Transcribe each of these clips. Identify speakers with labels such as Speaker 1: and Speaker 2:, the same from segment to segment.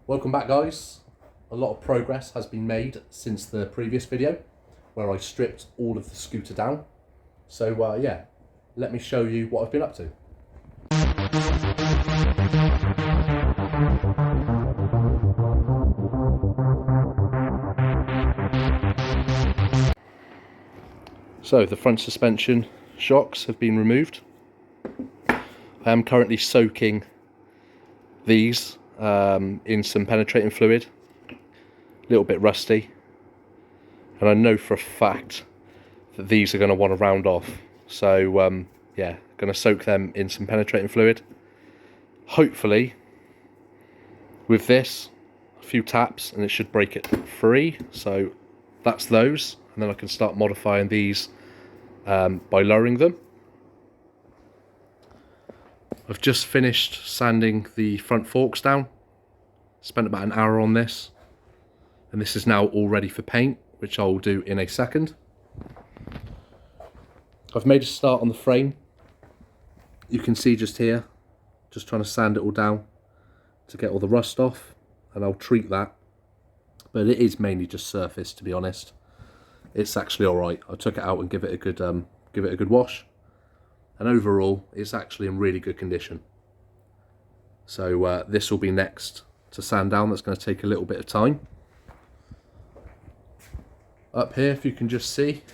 Speaker 1: Welcome back, guys. A lot of progress has been made since the previous video where I stripped all of the scooter down. So yeah, let me show you what I've been up to. So the front suspension shocks have been removed. I am currently soaking these in some penetrating fluid, a little bit rusty, and I know for a fact that these are going to want to round off. So yeah, going to soak them in some penetrating fluid. Hopefully with this, a few taps and it should break it free. So that's those, and then I can start modifying these by lowering them. I've just finished sanding the front forks down. Spent about an hour on this, and this is now all ready for paint, which I'll do in a second. I've made a start on the frame. You can see just here, just trying to sand it all down to get all the rust off, and I'll treat that. But it is mainly just surface, to be honest. It's actually all right. I took it out and give it a good wash. And overall, it's actually in really good condition. So this will be next to sand down. That's going to take a little bit of time. Up here, if you can just see,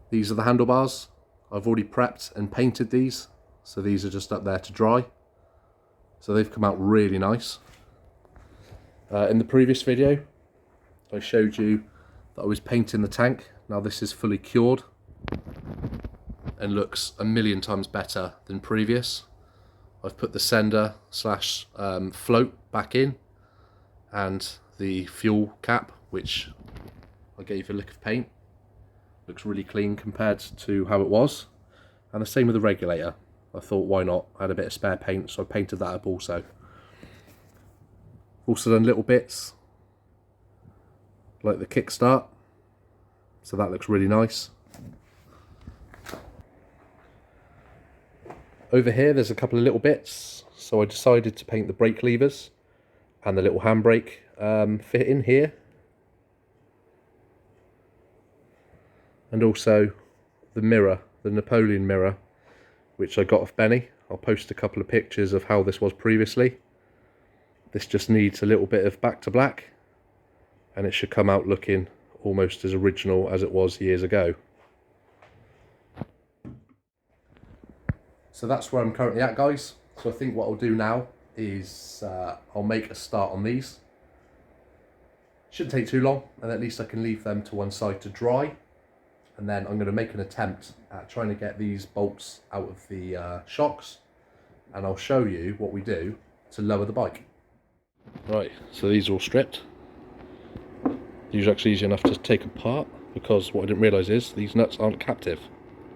Speaker 1: these are the handlebars. I've already prepped and painted these. So these are just up there to dry. So they've come out really nice. In the previous video, I showed you that I was painting the tank. Now this is fully cured and looks a million times better than previous. I've put the sender slash float back in, and the fuel cap, which I gave a lick of paint, looks really clean compared to how it was. And the same with the regulator. I thought, why not? I had a bit of spare paint, so I painted that up also. Also done little bits like the kickstart, so that looks really nice. Over here there's a couple of little bits, so I decided to paint the brake levers and the little handbrake fit in here, and also the mirror, the Napoleon mirror, which I got off Benny. I'll post a couple of pictures of how this was previously. This just needs a little bit of back to black, and it should come out looking almost as original as it was years ago. So that's where I'm currently at, guys. So I think what I'll do now is I'll make a start on these. Shouldn't take too long, and at least I can leave them to one side to dry. And then I'm going to make an attempt at trying to get these bolts out of the shocks, and I'll show you what we do to lower the bike. Right, so these are all stripped. These are actually easy enough to take apart, because what I didn't realise is these nuts aren't captive.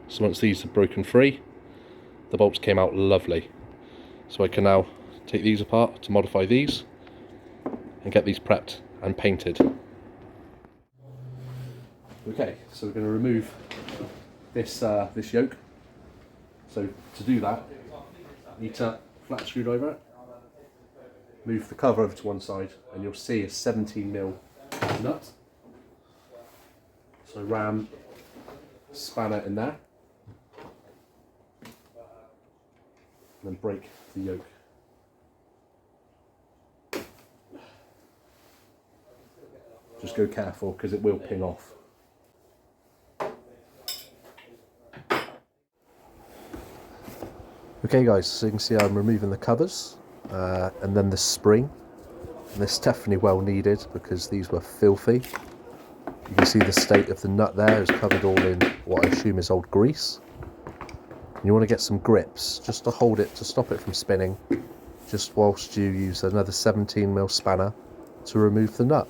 Speaker 1: So once these are broken free, the bolts came out lovely. So I can now take these apart to modify these and get these prepped and painted. Okay, so we're going to remove this this yoke. So to do that, you need to flat screwdriver it, move the cover over to one side, and you'll see a 17mm nut. So ram spanner in there, and then break the yoke. Just go careful, because it will ping off. Okay guys, so you can see I'm removing the covers and then the spring. And this is definitely well needed, because these were filthy. You can see the state of the nut there is covered all in what I assume is old grease. And you want to get some grips just to hold it, to stop it from spinning, just whilst you use another 17mm spanner to remove the nut.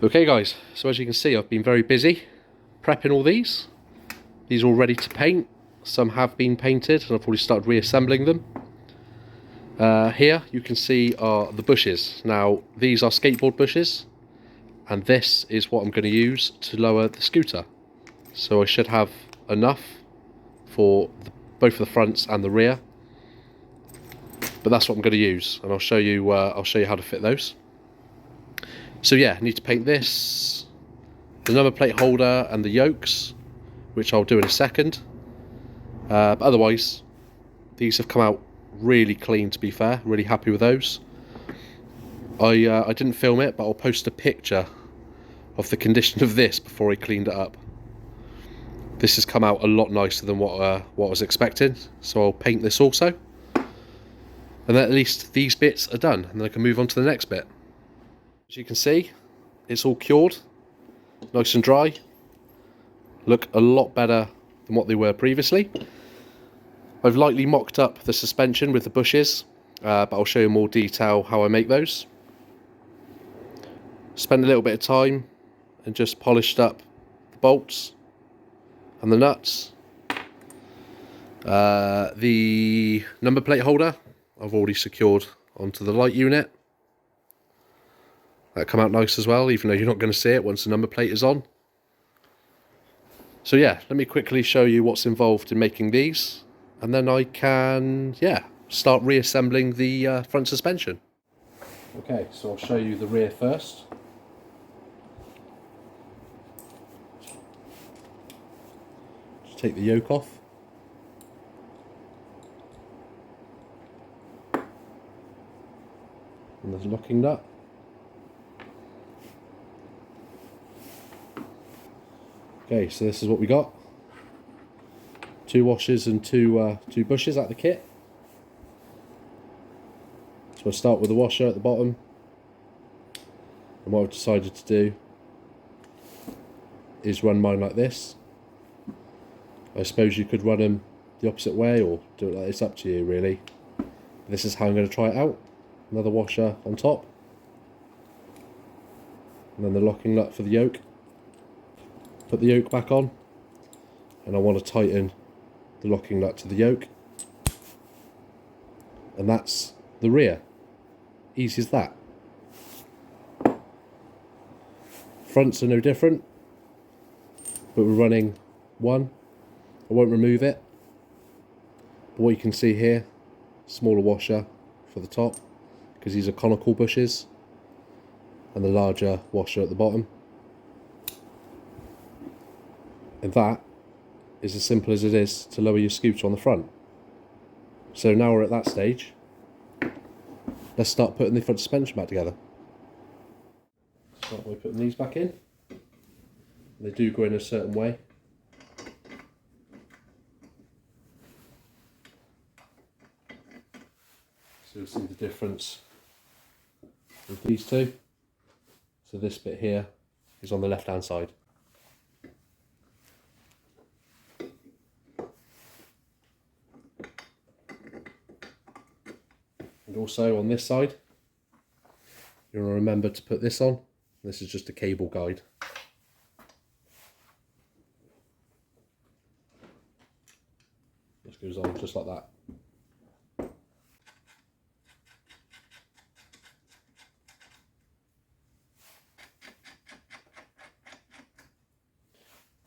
Speaker 1: Okay guys, so as you can see, I've been very busy prepping all these. These are all ready to paint. Some have been painted and I've already started reassembling them. Here you can see are the bushes. Now these are skateboard bushes, and this is what I'm going to use to lower the scooter. So I should have enough for both the fronts and the rear, but that's what I'm going to use, and I'll show you how to fit those. So yeah, I need to paint this, the number plate holder and the yokes, which I'll do in a second. But otherwise, these have come out really clean, to be fair. Really happy with those. I didn't film it, but I'll post a picture of the condition of this before I cleaned it up. This has come out a lot nicer than what I was expecting, so I'll paint this also. And then at least these bits are done, and then I can move on to the next bit. As you can see, it's all cured, nice and dry. Look a lot better than what they were previously. I've lightly mocked up the suspension with the bushes, but I'll show you in more detail how I make those. Spent a little bit of time and just polished up the bolts and the nuts. The number plate holder I've already secured onto the light unit. That come out nice as well, even though you're not going to see it once the number plate is on. So yeah, let me quickly show you what's involved in making these, and then I can, yeah, start reassembling the front suspension. Okay, so I'll show you the rear first. Just take the yoke off. And there's a locking nut. Okay, so this is what we got. 2 washers and two bushes at the kit. So I'll start with the washer at the bottom. And what I've decided to do is run mine like this. I suppose you could run them the opposite way or do it like this, up to you really. This is how I'm going to try it out. Another washer on top. And then the locking nut for the yoke. Put the yoke back on, and I want to tighten the locking nut to the yoke, and that's the rear. Easy as that. Fronts are no different, but we're running one. I won't remove it, but what you can see here, smaller washer for the top, because these are conical bushes, and the larger washer at the bottom. And that is as simple as it is to lower your scooter on the front. So now we're at that stage, let's start putting the front suspension back together. Start by putting these back in. They do go in a certain way. So you'll see the difference with these two. So this bit here is on the left hand side. And also on this side, you'll remember to put this on. This is just a cable guide. This goes on just like that.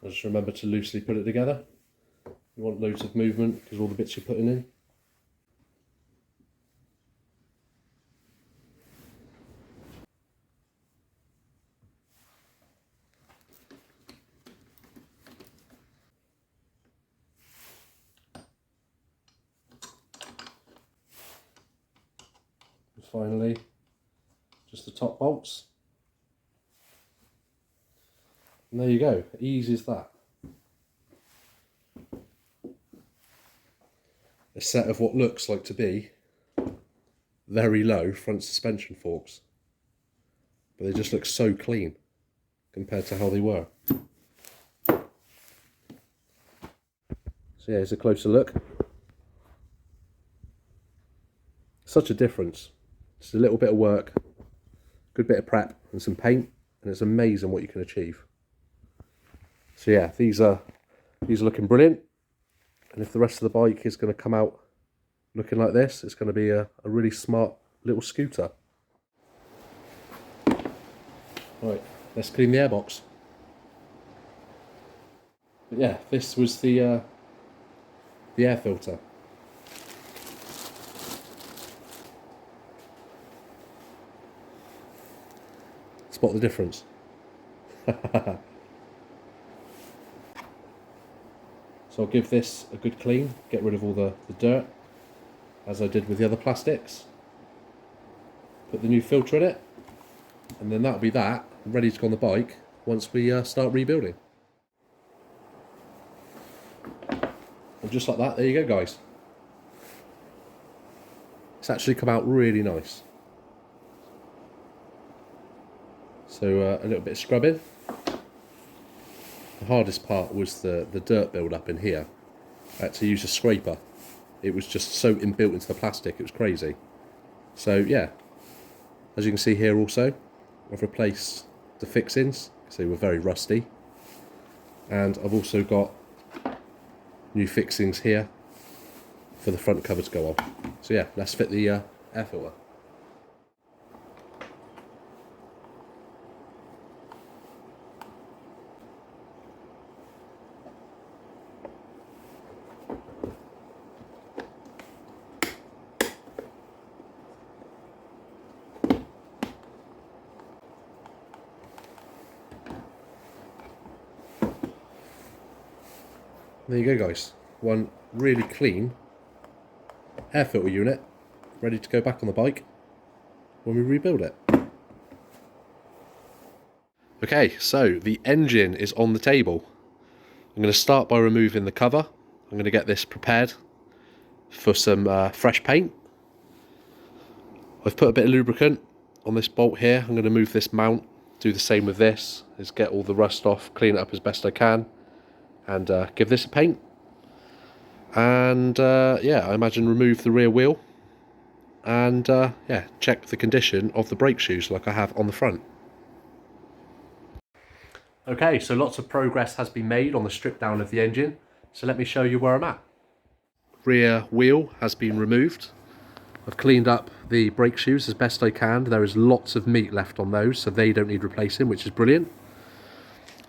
Speaker 1: Just remember to loosely put it together. You want loads of movement because all the bits you're putting in. And finally, just the top bolts. And there you go, easy as that. A set of what looks like to be very low front suspension forks. But they just look so clean compared to how they were. So yeah, here's a closer look. Such a difference. Just a little bit of work, good bit of prep and some paint, and it's amazing what you can achieve. So yeah, these are looking brilliant, and if the rest of the bike is going to come out looking like this, it's going to be a really smart little scooter. Right, let's clean the airbox. But yeah, this was the air filter. Spot the difference. So I'll give this a good clean, get rid of all the dirt, as I did with the other plastics. Put the new filter in it, and then that'll be that, ready to go on the bike once we start rebuilding. And just like that, there you go, guys. It's actually come out really nice. So a little bit of scrubbing. The hardest part was the dirt build up in here. I had to use a scraper. It was just so inbuilt into the plastic, it was crazy. So yeah, as you can see here also, I've replaced the fixings, because they were very rusty. And I've also got new fixings here for the front cover to go on. So yeah, let's fit the air filter. There you go, guys. One really clean air filter unit ready to go back on the bike when we rebuild it. Okay, so the engine is on the table. I'm going to start by removing the cover. I'm going to get this prepared for some fresh paint. I've put a bit of lubricant on this bolt here. I'm going to move this mount, do the same with this, is get all the rust off, clean it up as best I can, and give this a paint. And yeah, I imagine remove the rear wheel and yeah, check the condition of the brake shoes like I have on the front. Okay, so lots of progress has been made on the strip down of the engine, so let me show you where I'm at. Rear wheel has been removed. I've cleaned up the brake shoes as best I can. There is lots of meat left on those, so they don't need replacing, which is brilliant.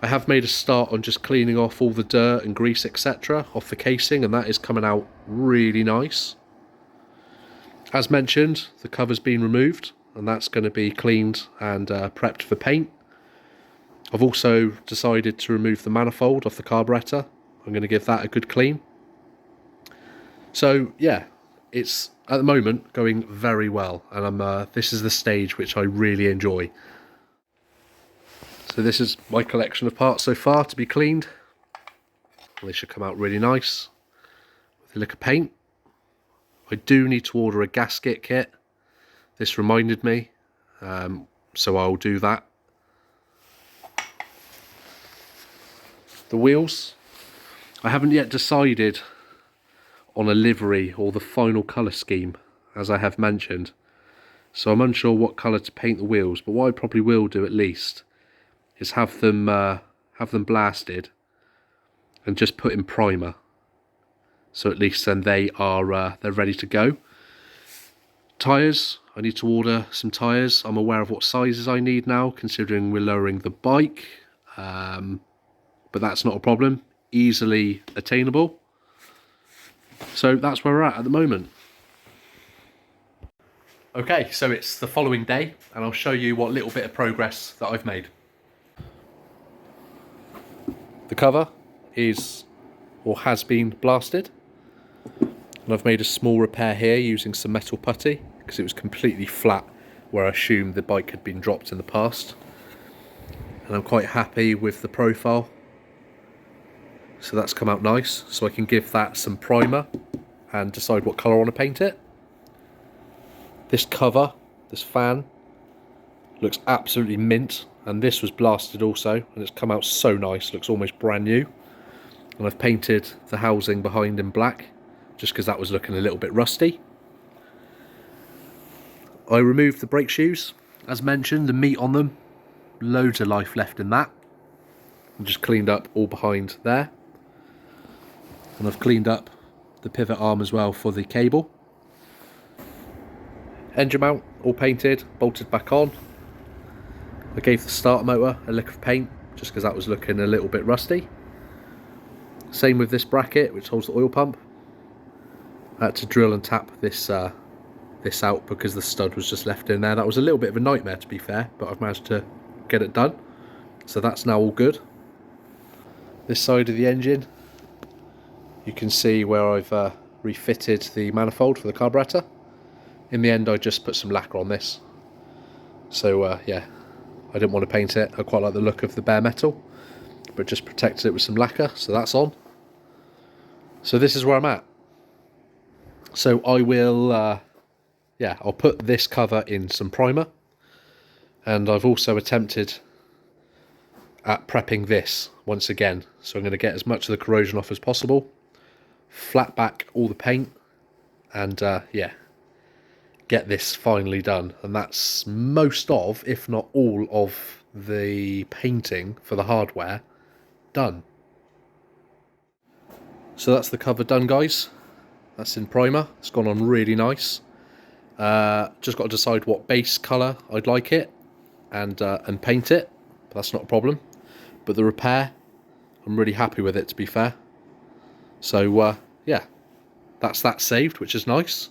Speaker 1: I have made a start on just cleaning off all the dirt and grease, etc. off the casing, and that is coming out really nice. As mentioned, the cover's been removed, and that's going to be cleaned and prepped for paint. I've also decided to remove the manifold off the carburettor. I'm going to give that a good clean. So yeah, it's at the moment going very well, and this is the stage which I really enjoy. So this is my collection of parts so far to be cleaned. They should come out really nice with a lick of paint. I do need to order a gasket kit. This reminded me, so I'll do that. The wheels, I haven't yet decided on a livery or the final colour scheme, as I have mentioned. So I'm unsure what colour to paint the wheels, but what I probably will do at least is have them blasted and just put in primer. So at least then they are they're ready to go. Tyres, I need to order some tyres. I'm aware of what sizes I need now, considering we're lowering the bike. But that's not a problem, easily attainable. So that's where we're at the moment. Okay, so it's the following day, and I'll show you what little bit of progress that I've made. The cover is, or has been, blasted. And I've made a small repair here using some metal putty, because it was completely flat where I assumed the bike had been dropped in the past. And I'm quite happy with the profile. So that's come out nice, so I can give that some primer and decide what colour I want to paint it. This cover, this fan, looks absolutely mint, and this was blasted also, and it's come out so nice, looks almost brand new. And I've painted the housing behind in black, just because that was looking a little bit rusty. I removed the brake shoes, as mentioned, the meat on them, loads of life left in that. And just cleaned up all behind there. And I've cleaned up the pivot arm as well for the cable. Engine mount, all painted, bolted back on. I gave the starter motor a lick of paint, just because that was looking a little bit rusty. Same with this bracket, which holds the oil pump. I had to drill and tap this this out because the stud was just left in there. That was a little bit of a nightmare, to be fair, but I've managed to get it done. So that's now all good. This side of the engine, you can see where I've refitted the manifold for the carburetor. In the end, I just put some lacquer on this. So yeah, I didn't want to paint it. I quite like the look of the bare metal, but just protected it with some lacquer, so that's on. So this is where I'm at. So I will, yeah, I'll put this cover in some primer, and I've also attempted at prepping this once again. So I'm going to get as much of the corrosion off as possible, flat back all the paint, and yeah, get this finally done. And that's most of, if not all of, the painting for the hardware done. So that's the cover done, guys. That's in primer. It's gone on really nice. Just got to decide what base colour I'd like it and paint it. But that's not a problem. But the repair, I'm really happy with it, to be fair. So yeah, that's that saved, which is nice.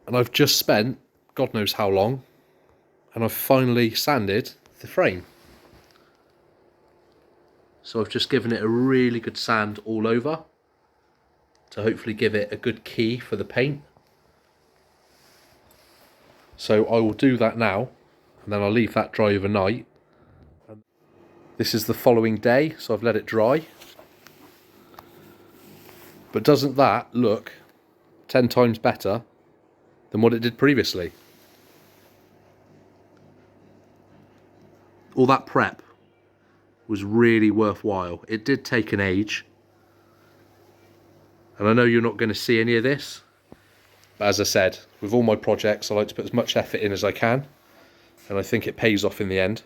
Speaker 1: And I've just spent God knows how long, and I've finally sanded the frame. So I've just given it a really good sand all over to hopefully give it a good key for the paint. So I will do that now, and then I'll leave that dry overnight. This is the following day, so I've let it dry. But doesn't that look 10 times better than what it did previously? All that prep was really worthwhile. It did take an age, and I know you're not going to see any of this, but as I said, with all my projects I like to put as much effort in as I can, and I think it pays off in the end.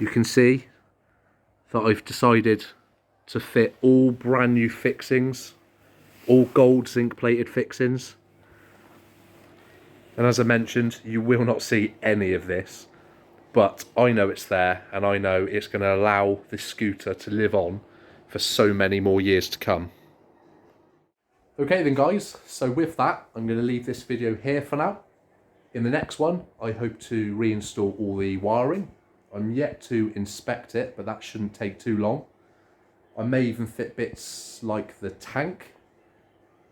Speaker 1: You can see that I've decided to fit all brand new fixings, all gold zinc plated fixings, and as I mentioned, you will not see any of this, but I know it's there, and I know it's going to allow this scooter to live on for so many more years to come. Okay then, guys, so with that, I'm going to leave this video here for now. In the next one, I hope to reinstall all the wiring. I'm yet to inspect it, but that shouldn't take too long. I may even fit bits like the tank,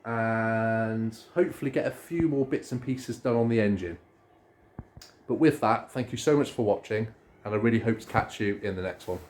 Speaker 1: and hopefully get a few more bits and pieces done on the engine. But with that, thank you so much for watching, and I really hope to catch you in the next one.